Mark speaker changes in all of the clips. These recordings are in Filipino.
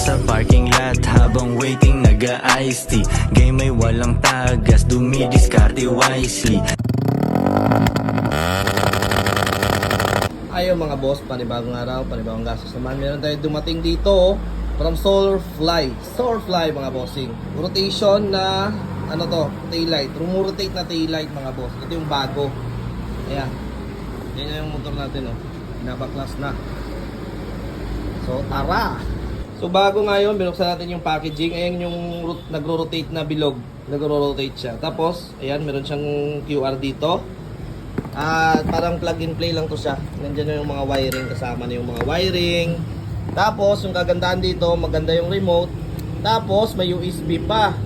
Speaker 1: Nasa parking lot habang waiting nag-a-iced tea. Game ay walang tagas, dumidiskarte wisely.
Speaker 2: Ayaw mga boss, panibagong araw, panibagong gastos naman. Meron tayo dumating dito from Solarfly mga bossing. Rotation na ano to, taillight. Rotate na taillight mga boss. Ito yung bago. Ayan. Yan na yung motor natin, oh. Pinabaklas na. So tara. So bago ngayon, binuksan natin yung packaging. Ayan yung nagro-rotate na bilog. Nagro-rotate siya. Tapos, ayan, meron siyang QR dito. Parang plug and play lang to siya. Nandiyan na yung mga wiring, kasama na yung mga wiring. Tapos yung kagandahan dito, maganda yung remote. Tapos may USB pa.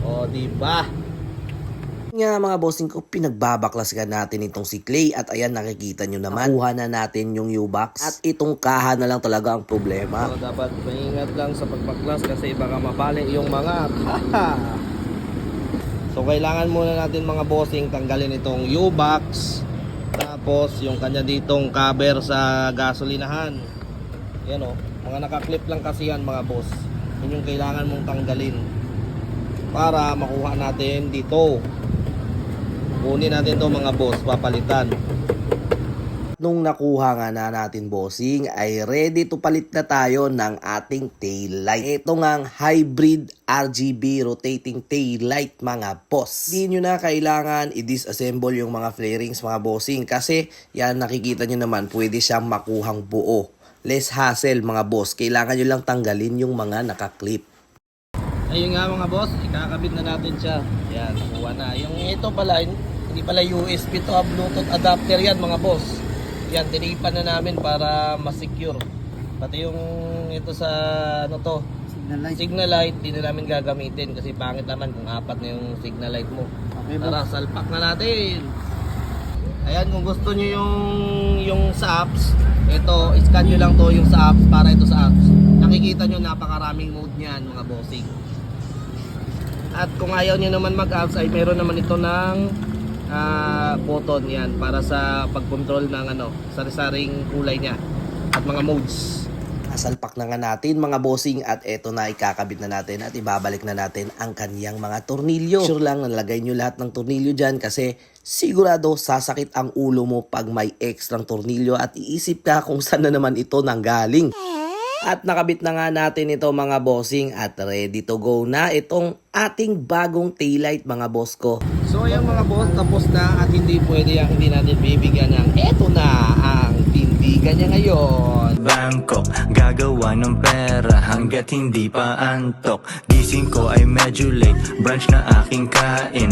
Speaker 2: O, diba?
Speaker 3: Nga mga bossing ko, pinagbabaklasgan natin itong si Clay at ayan nakikita nyo naman, nakuha na natin yung U-box at itong kaha na lang talaga ang problema.
Speaker 2: So dapat maingat lang sa pagbaklas kasi baka mabali yung mga So kailangan muna natin mga bossing tanggalin itong U-box. Tapos yung kanya ditong cover sa gasolinahan. Yan o, mga nakaklip lang kasi yan mga boss. Yun yung kailangan mong tanggalin para makuha natin dito. Kunin natin to mga boss, papalitan.
Speaker 3: Nung nakuha nga na natin bossing ay ready to palit na tayo ng ating tail light. Ito ngang hybrid RGB rotating tail light mga boss. Hindi nyo na kailangan i-disassemble yung mga flarings mga bossing kasi yan nakikita nyo naman pwede siyang makuhang buo. Less hassle mga boss. Kailangan nyo lang tanggalin yung mga nakaklip.
Speaker 2: Ayun nga mga boss, ikakabit na natin siya. Yan, nakuha na. Yung ito pala, hindi pala USB to, Bluetooth adapter yan mga boss. Yan, tinipan na namin para ma-secure. Pati yung ito sa ano to, signal light, hindi na namin gagamitin kasi pangit naman kung apat na yung signal light mo. Okay, tara, salpak na natin. Ayan, kung gusto nyo yung sa apps, ito, scan nyo lang to yung sa apps para ito sa apps. Nakikita nyo napakaraming mode niyan mga bossing. At kung ayaw nyo naman mag-apps ay meron naman ito ng button yan para sa pag-control ng sari-saring kulay niya at mga modes.
Speaker 3: Asalpak na nga natin mga bossing at eto na ikakabit na natin at ibabalik na natin ang kaniyang mga tornilyo. Sure lang nalagay nyo lahat ng tornilyo dyan kasi sigurado sasakit ang ulo mo pag may extrang tornilyo at iisip ka kung saan na naman ito nanggaling. At nakabit na nga natin ito mga bossing at ready to go na itong ating bagong taillight mga boss ko.
Speaker 2: So ayan mga boss, tapos na at hindi pwede yung hindi natin bibigyan ng eto na ang tindigan niya ngayon.
Speaker 1: Bangkok, gagawa ng pera hanggat hindi pa antok. Gising ko ay medyo late, brunch na aking kain.